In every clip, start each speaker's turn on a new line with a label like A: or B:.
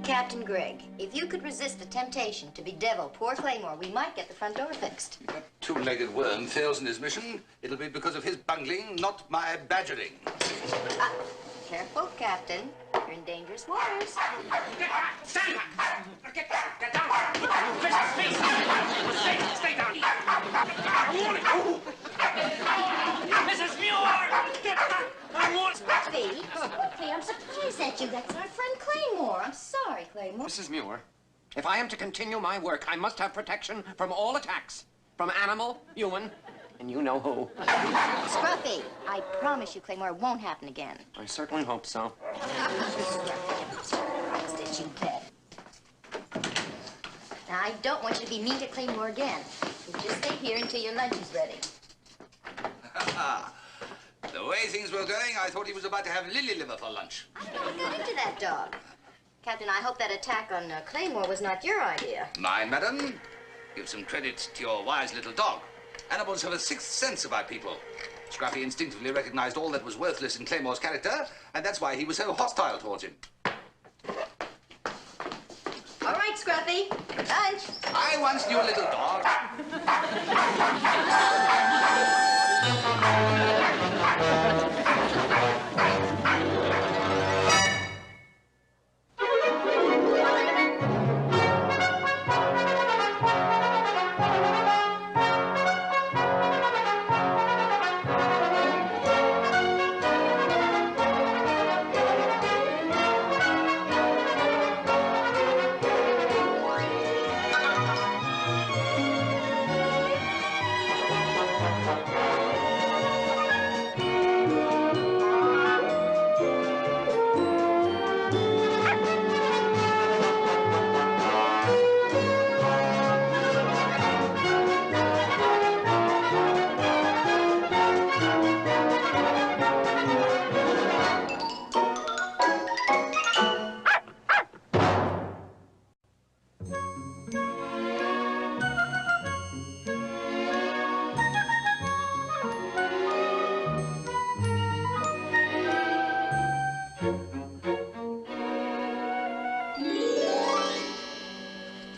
A: Captain Gregg, if you could resist the temptation to bedevil poor Claymore, we might get the front door fixed.
B: If that two-legged worm fails in his mission, it'll be because of his bungling, not my badgering.
A: Careful, Captain. You're in dangerous waters.
C: Stand back! Get down! Stay down! Mrs. Muir! Get back!
A: Scruffy, I'm surprised at you. That's our friend Claymore. I'm sorry, Claymore.
D: Mrs. Muir, if I am to continue my work, I must have protection from all attacks. From animal, human, and you know who.
A: Scruffy, I promise you Claymore won't happen again.
D: I certainly hope so.
A: Promised it, you bet. Now, I don't want you to be mean to Claymore again. You just stay here until your lunch is ready.
B: The way things were going, I thought he was about to have lily liver for lunch.
A: I never got into that dog. Captain, I hope that attack on Claymore was not your idea.
B: Mine, madam. Give some credit to your wise little dog. Animals have a sixth sense about people. Scruffy instinctively recognized all that was worthless in Claymore's character, and that's why he was so hostile towards him.
A: All right, Scruffy. Lunch.
B: I once knew a little dog.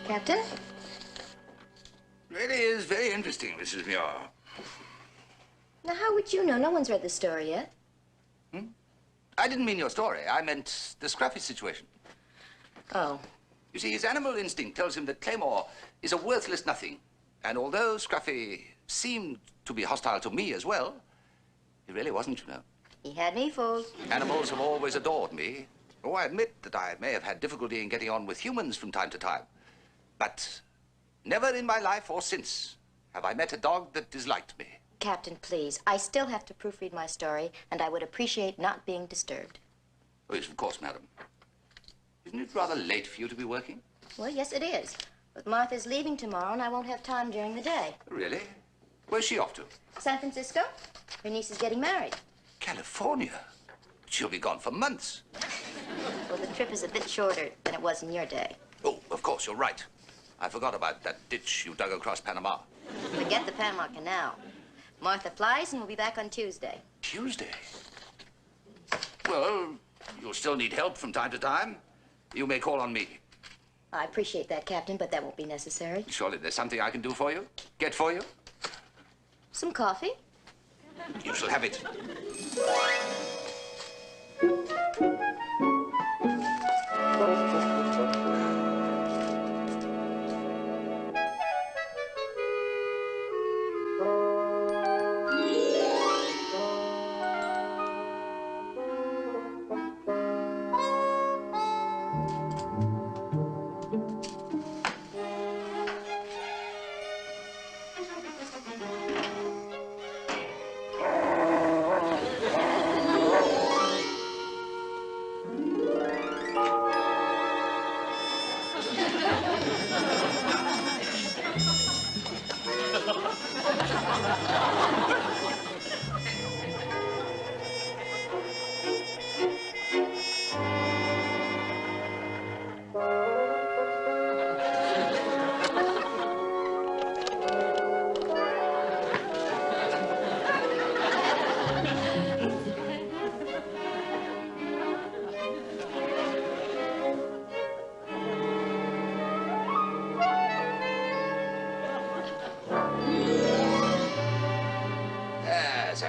A: Captain?
B: Really is very interesting, Mrs. Muir.
A: Now, how would you know? No one's read the story yet.
B: I didn't mean your story. I meant the Scruffy situation.
A: Oh.
B: You see, his animal instinct tells him that Claymore is a worthless nothing. And although Scruffy seemed to be hostile to me as well, he really wasn't, you know.
A: He had me fooled.
B: Animals have always adored me. Oh, I admit that I may have had difficulty in getting on with humans from time to time. But never in my life or since have I met a dog that disliked me.
A: Captain, please. I still have to proofread my story, and I would appreciate not being disturbed.
B: Oh, yes, of course, madam. Isn't it rather late for you to be working?
A: Well, yes, it is. But Martha's leaving tomorrow, and I won't have time during the day.
B: Really? Where's she off to?
A: San Francisco. Her niece is getting married.
B: California? She'll be gone for months.
A: Well, the trip is a bit shorter than it was in your day.
B: Oh, of course, you're right. I forgot about that ditch you dug across Panama.
A: Forget the Panama Canal. Martha flies, and we'll be back on Tuesday.
B: Tuesday? Well, you'll still need help from time to time. You may call on me.
A: I appreciate that, Captain, but that won't be necessary.
B: Surely there's something I can do for you? Get for you?
A: Some coffee?
B: You shall have it.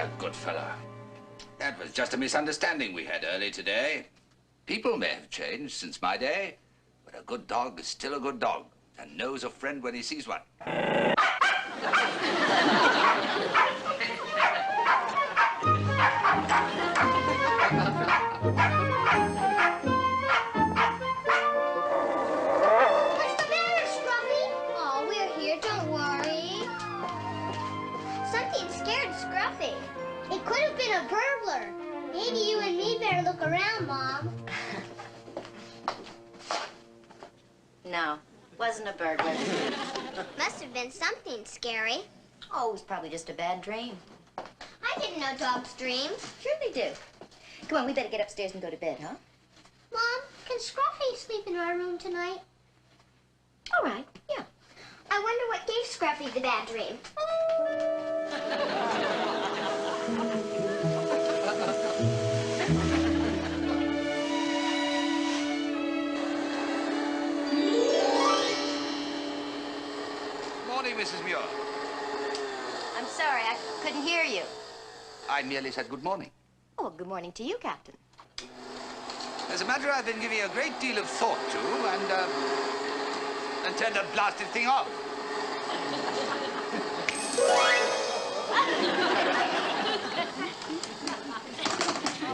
B: a good fella. That was just a misunderstanding we had early today. People may have changed since my day, but a good dog is still a good dog and knows a friend when he sees one.
E: What's the matter, Scruffy? Oh, we're here, don't worry. Something scared Scruffy. It could have been a burglar. Maybe you and me better look around, Mom.
A: No, wasn't a burglar.
E: Must have been something scary.
A: Oh, it was probably just a bad dream.
E: I didn't know dogs dream.
A: Sure they do. Come on, we better get upstairs and go to bed, huh?
E: Mom, can Scruffy sleep in our room tonight?
A: All right, yeah.
E: I wonder what gave Scruffy the bad dream.
B: Morning, Mrs. Muir.
A: I'm sorry, I couldn't hear you.
B: I merely said good morning.
A: Oh, well, good morning to you, Captain.
B: There's a matter I've been giving a great deal of thought to, and turned the blasted thing off.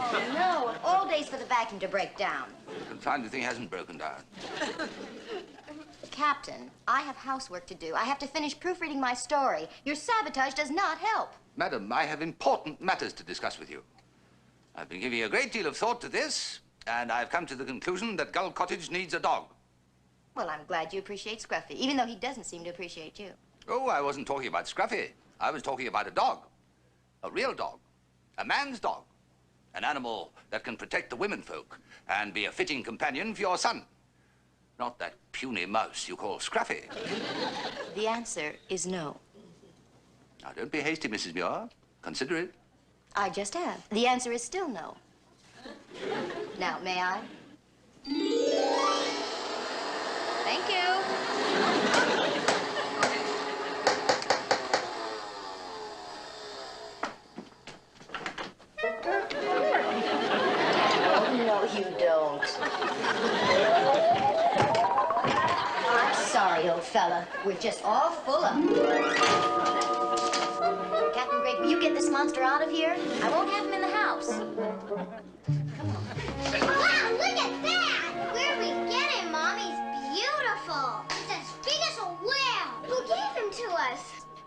A: Oh, no, of all days for the vacuum to break down.
B: And find the thing hasn't broken down.
A: Captain, I have housework to do. I have to finish proofreading my story. Your sabotage does not help.
B: Madam, I have important matters to discuss with you. I've been giving a great deal of thought to this, and I've come to the conclusion that Gull Cottage needs a dog.
A: Well, I'm glad you appreciate Scruffy, even though he doesn't seem to appreciate you.
B: Oh, I wasn't talking about Scruffy. I was talking about a dog. A real dog. A man's dog. An animal that can protect the womenfolk and be a fitting companion for your son. Not that puny mouse you call Scruffy.
A: The answer is no.
B: Now, don't be hasty, Mrs. Muir. Consider it.
A: I just have. The answer is still no. Now, may I? Thank you. Oh, no, you don't. I'm sorry, old fella. We're just all full of... Captain Gregg, will you get this monster out of here? I won't have him in the house.
E: Wow, look at that! Where we get him, Mom? He's beautiful. He's as big as a whale. Who gave him to us?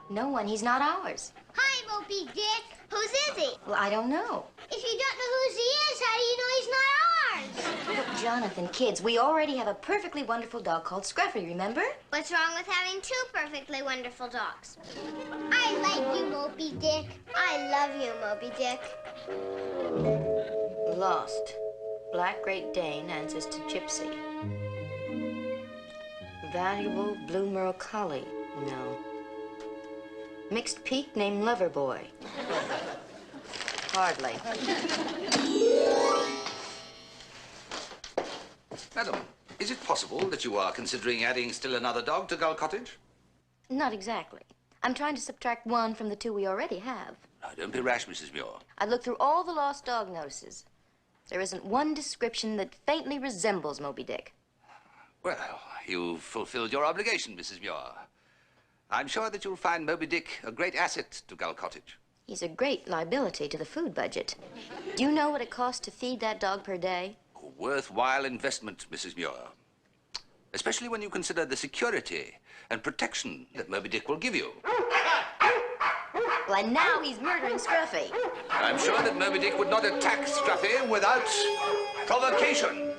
A: No one. He's not ours.
E: Hi, Moby Dick. Whose is he?
A: Well, I don't know.
E: If you don't know whose he is, how do you know he's not ours?
A: Look, Jonathan, kids, we already have a perfectly wonderful dog called Scruffy, remember?
E: What's wrong with having two perfectly wonderful dogs? I like you, Moby Dick. I love you, Moby Dick.
A: Lost. Black Great Dane answers to Gypsy. Valuable Blue Merle Collie. No. Mixed Peak named Loverboy. Hardly.
B: Madam, is it possible that you are considering adding still another dog to Gull Cottage?
A: Not exactly. I'm trying to subtract one from the two we already have.
B: Now, don't be rash, Mrs. Muir.
A: I've looked through all the lost dog notices. There isn't one description that faintly resembles Moby Dick.
B: Well, you've fulfilled your obligation, Mrs. Muir. I'm sure that you'll find Moby Dick a great asset to Gull Cottage.
A: He's a great liability to the food budget. Do you know what it costs to feed that dog per day?
B: A worthwhile investment, Mrs. Muir. Especially when you consider the security and protection that Moby Dick will give you.
A: Well, and now he's murdering Scruffy.
B: I'm sure that Moby Dick would not attack Scruffy without provocation.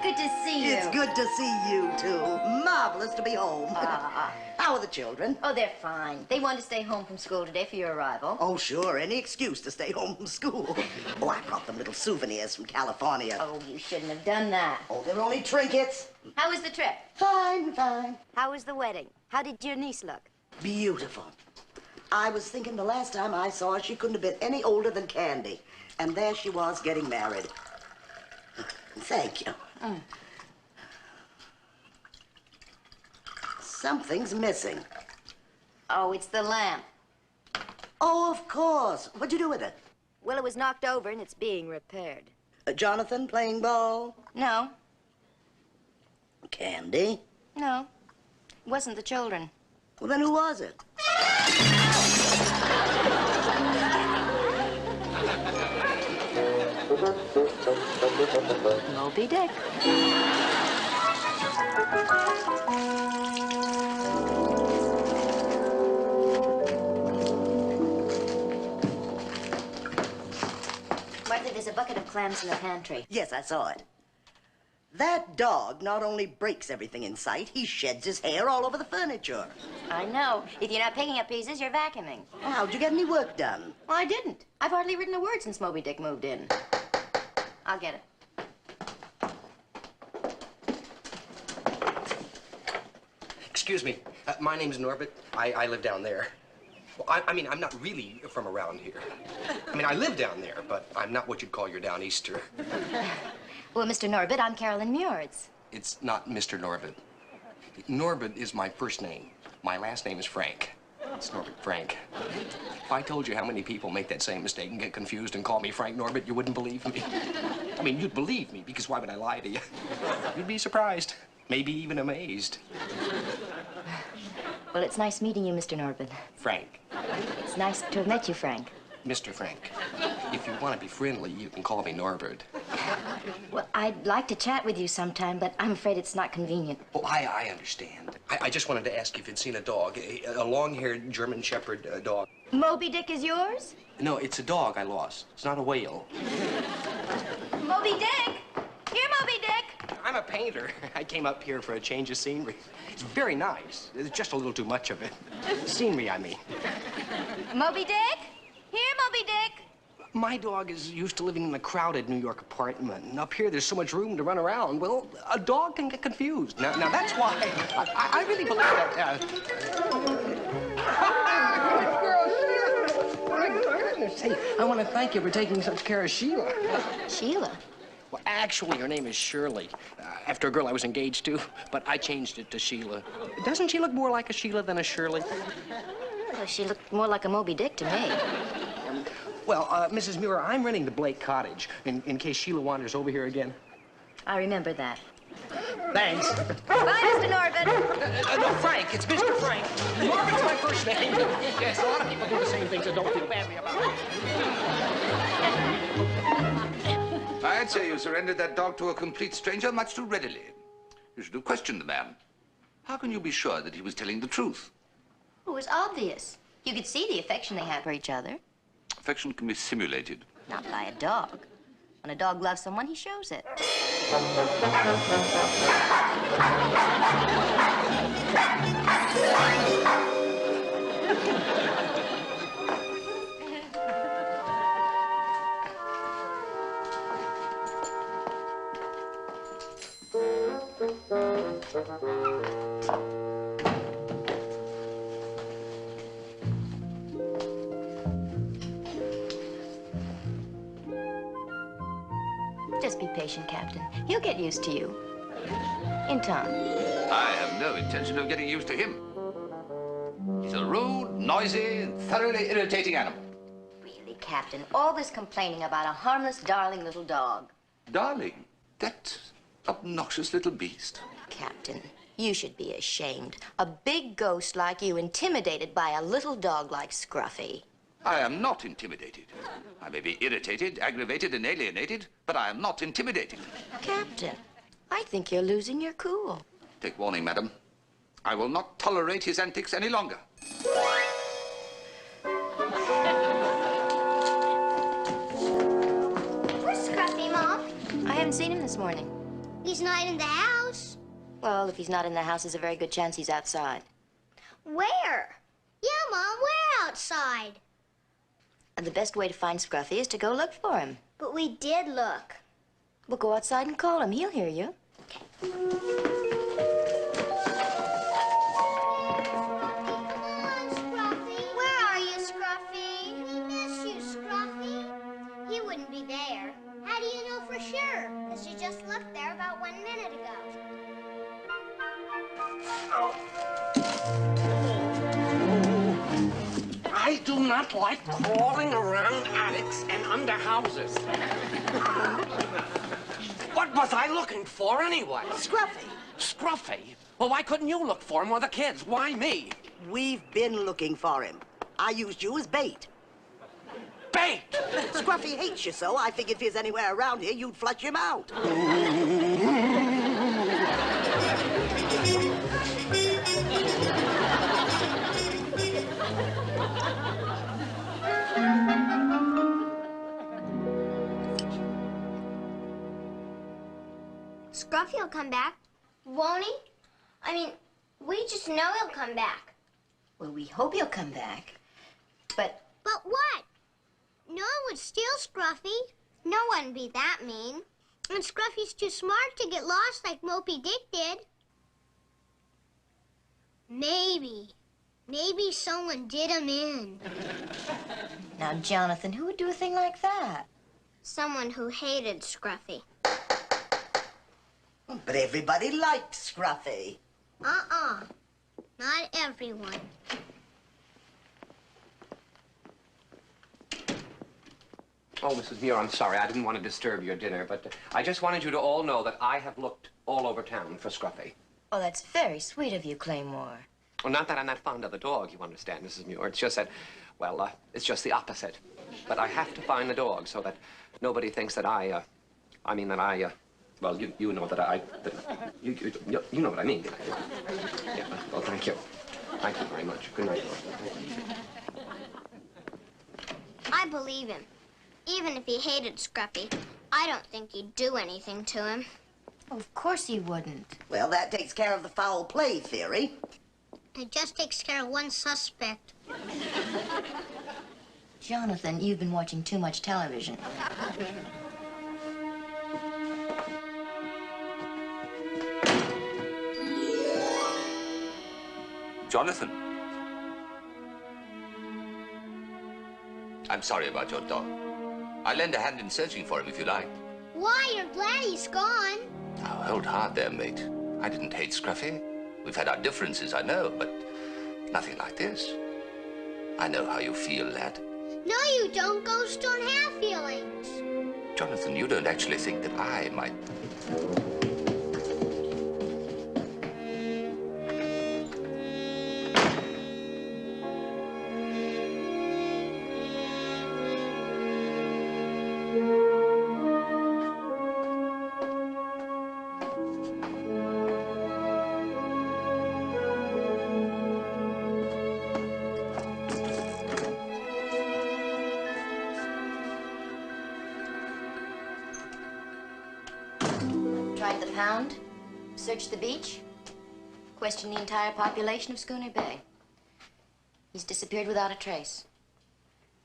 A: Good to see you.
F: It's good to see you, too. Marvelous to be home. How are the children?
A: Oh, they're fine. They wanted to stay home from school today for your arrival.
F: Oh, sure. Any excuse to stay home from school. Oh, I brought them little souvenirs from California.
A: Oh, you shouldn't have done that.
F: Oh, they're only trinkets.
A: How was the trip?
F: Fine, fine.
A: How was the wedding? How did your niece look?
F: Beautiful. I was thinking the last time I saw her, she couldn't have been any older than Candy. And there she was, getting married. Thank you. Something's missing.
A: Oh, it's the lamp.
F: Oh, of course. What'd you do with it?
A: Well, it was knocked over and it's being repaired.
F: Jonathan playing ball?
A: No,
F: Candy?
A: no. It wasn't the children.
F: Well, then who was it?
A: Moby Dick. Martha, there's a bucket of clams in the pantry.
F: Yes, I saw it. That dog not only breaks everything in sight, he sheds his hair all over the furniture.
A: I know. If you're not picking up pieces, you're vacuuming.
F: Well, how'd you get any work done?
A: Well, I didn't. I've hardly written a word since Moby Dick moved in. I'll get it.
D: Excuse me. My name's Norbert. I live down there. Well, I mean, I'm not really from around here. I mean, I live down there, but I'm not what you'd call your Downeaster.
A: Well, Mr. Norbert, I'm Carolyn Muir.
D: It's not Mr. Norbert. Norbert is my first name. My last name is Frank. It's Norbert Frank. If I told you how many people make that same mistake and get confused and call me Frank Norbert, you wouldn't believe me. I mean, you'd believe me, because why would I lie to you? You'd be surprised, maybe even amazed.
A: Well, it's nice meeting you, Mr. Norbert.
D: Frank.
A: It's nice to have met you, Frank.
D: Mr. Frank. If you want to be friendly, you can call me Norbert.
A: Well, I'd like to chat with you sometime, but I'm afraid it's not convenient.
D: Oh, I understand. I just wanted to ask you if you'd seen a dog, a long-haired German Shepherd dog.
A: Moby Dick is yours?
D: No, it's a dog I lost. It's not a whale.
A: Moby Dick! Here, Moby Dick!
D: I'm a painter. I came up here for a change of scenery. It's very nice. There's just a little too much of it. Scenery, I mean.
A: Moby Dick? Here, Moby Dick!
D: My dog is used to living in a crowded New York apartment, and up here there's so much room to run around. Well, a dog can get confused. Now that's why I really believe that. My goodness. Hey, I want to thank you for taking such care of Sheila.
A: Sheila?
D: Well, actually, her name is Shirley, after a girl I was engaged to, but I changed it to Sheila. Doesn't she look more like a Sheila than a Shirley?
A: Well, she looked more like a Moby Dick to me.
D: Well, Mrs. Muir, I'm renting the Blake Cottage in case Sheila wanders over here again.
A: I remember that.
D: Thanks.
A: Bye, Mr. Norbert.
D: No, Frank. It's Mr. Frank. Norbert's my first name. Yes, a lot of people do the same things and don't feel badly about it.
B: I'd say you surrendered that dog to a complete stranger much too readily. You should have questioned the man. How can you be sure that he was telling the truth?
A: It was obvious. You could see the affection they had for each other.
B: Affection can be simulated.
A: Not by a dog. When a dog loves someone, he shows it. Just be patient, Captain. He'll get used to you. In time.
B: I have no intention of getting used to him. He's a rude, noisy, and thoroughly irritating animal.
A: Really, Captain, all this complaining about a harmless, darling little dog.
B: Darling, that obnoxious little beast.
A: Captain, you should be ashamed. A big ghost like you intimidated by a little dog like Scruffy.
B: I am not intimidated. I may be irritated, aggravated, and alienated, but I am not intimidated.
A: Captain, I think you're losing your cool.
B: Take warning, madam. I will not tolerate his antics any longer.
E: Where's Scruffy, Mom?
A: I haven't seen him this morning.
E: He's not in the house.
A: Well, if he's not in the house, there's a very good chance he's outside.
E: Where? Yeah, Mom, we're outside.
A: And the best way to find Scruffy is to go look for him.
E: But we did look.
A: We'll go outside and call him. He'll hear you.
E: Come on, Scruffy. Where are you, Scruffy? We miss you, Scruffy. He wouldn't be there. How do you know for sure? Because you just looked there about 1 minute ago.
C: I do not like crawling around attics and under houses. What was I looking for anyway?
F: Scruffy,
C: Scruffy? Well, why couldn't you look for him or the kids? Why me?
F: we've been looking for him. I used you as bait.
C: Bait!
F: Scruffy hates you so, I figured if he's anywhere around here, you'd flush him out.
E: Scruffy will come back, won't he? I mean, we just know he'll come back.
A: Well, we hope he'll come back. But
E: But what? No one would steal Scruffy. No one would be that mean. And Scruffy's too smart to get lost like Moby Dick did. Maybe someone did him in.
A: now, Jonathan, who would do a thing like that?
E: Someone who hated Scruffy.
F: But everybody liked Scruffy.
E: Not everyone.
D: Oh, Mrs. Muir, I'm sorry. I didn't want to disturb your dinner, but I just wanted you to all know that I have looked all over town for Scruffy.
A: Oh, that's very sweet of you, Claymore.
D: Well, not that I'm not fond of the dog, you understand, Mrs. Muir. It's just that, well, it's just the opposite. But I have to find the dog so that nobody thinks that well, you know that you know what I mean. Yeah, well, thank you. Thank you very much. Good night.
E: I believe him. Even if he hated Scruffy, I don't think he'd do anything to him.
A: Oh, of course he wouldn't.
F: Well, that takes care of the foul play theory.
E: It just takes care of one suspect.
A: Jonathan, you've been watching too much television.
B: Jonathan. I'm sorry about your dog. I'll lend a hand in searching for him if you like.
E: Why? You're glad he's gone.
B: Now, hold hard there, mate. I didn't hate Scruffy. We've had our differences, I know, but nothing like this. I know how you feel, lad.
E: No, you don't. Ghosts don't have feelings.
B: Jonathan, you don't actually think that I might...
A: Tried the pound, searched the beach, questioned the entire population of Schooner Bay. He's disappeared without a trace.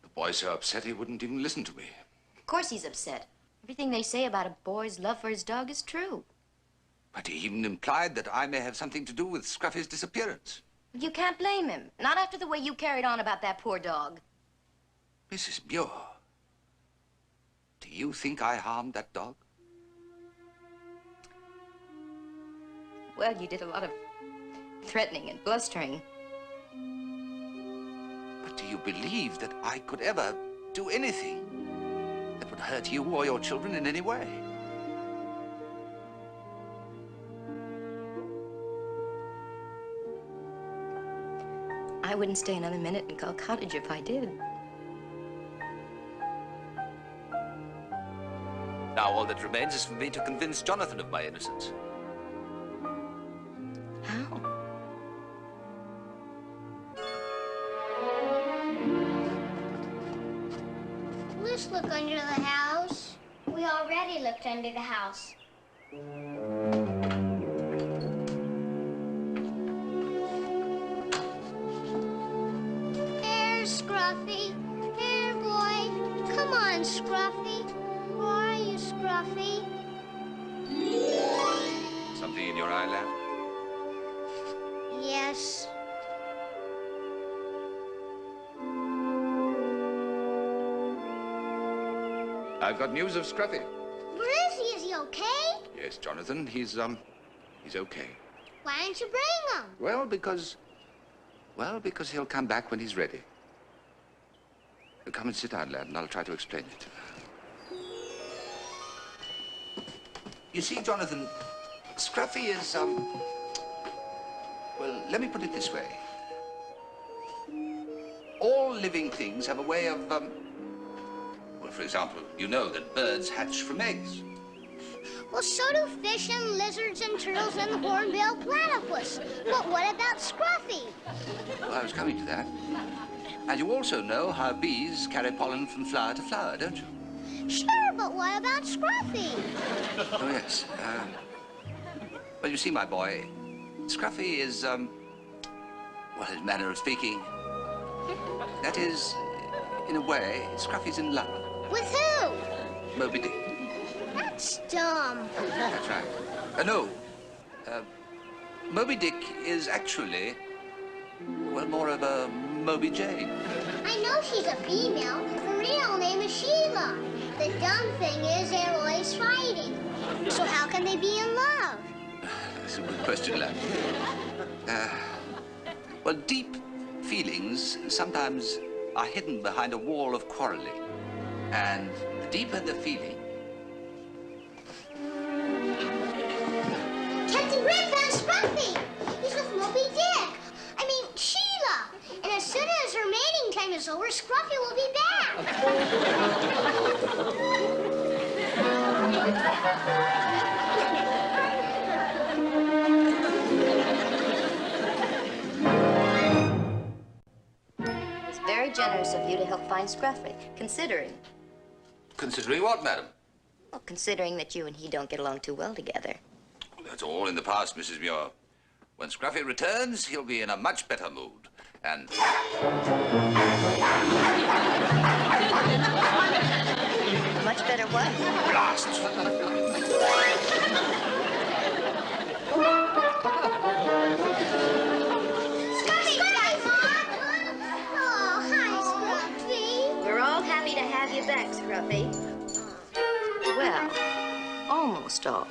B: The boy's so upset he wouldn't even listen to me.
A: Of course he's upset. Everything they say about a boy's love for his dog is true.
B: But he even implied that I may have something to do with Scruffy's disappearance.
A: You can't blame him. Not after the way you carried on about that poor dog.
B: Mrs. Muir, do you think I harmed that dog?
A: Well, you did a lot of threatening and blustering.
B: But do you believe that I could ever do anything that would hurt you or your children in any way?
A: I wouldn't stay another minute in Gull Cottage if I did.
B: Now all that remains is for me to convince Jonathan of my innocence.
A: How?
E: Let's look under the house. We already looked under the house.
B: I've got news of Scruffy.
E: Where is he? Is he okay?
B: Yes, Jonathan, he's okay.
E: Why didn't you bring him?
B: Well, because he'll come back when he's ready. Come and sit down, lad, and I'll try to explain it. You see, Jonathan, Scruffy is, well, let me put it this way. All living things have a way of, well, for example, you know that birds hatch from eggs.
E: Well, so do fish and lizards and turtles and the hornbill platypus. But what about Scruffy?
B: Well, I was coming to that. And you also know how bees carry pollen from flower to flower, don't you?
E: Sure, but what about Scruffy?
B: Oh, yes. Well, you see, my boy, Scruffy is, well, his manner of speaking. That is, in a way, Scruffy's in love.
E: With who?
B: Moby Dick.
E: That's dumb.
B: That's right. No. Moby Dick is actually, well, more of a Moby Jane.
E: I know she's a female. Her real name is Sheila. The dumb thing is they're always fighting. So how can they be in love?
B: That's a good question, lad. Well, deep feelings sometimes are hidden behind a wall of quarreling. And the deeper the feeling...
E: Captain Grant found Scruffy. He's with Moby Dick. I mean, Sheila. And as soon as her mating time is over, Scruffy will be back.
A: It's very generous of you to help find Scruffy, considering.
B: Considering what, madam?
A: Well, considering that you and he don't get along too well together.
B: That's all in the past, Mrs. Muir. When Scruffy returns, he'll be in a much better mood. And...
A: Much better what?
B: blast!
E: Scruffy! Mom! Oh, hi, Scruffy.
A: We're all happy to have you back, Scruffy. Well, almost all.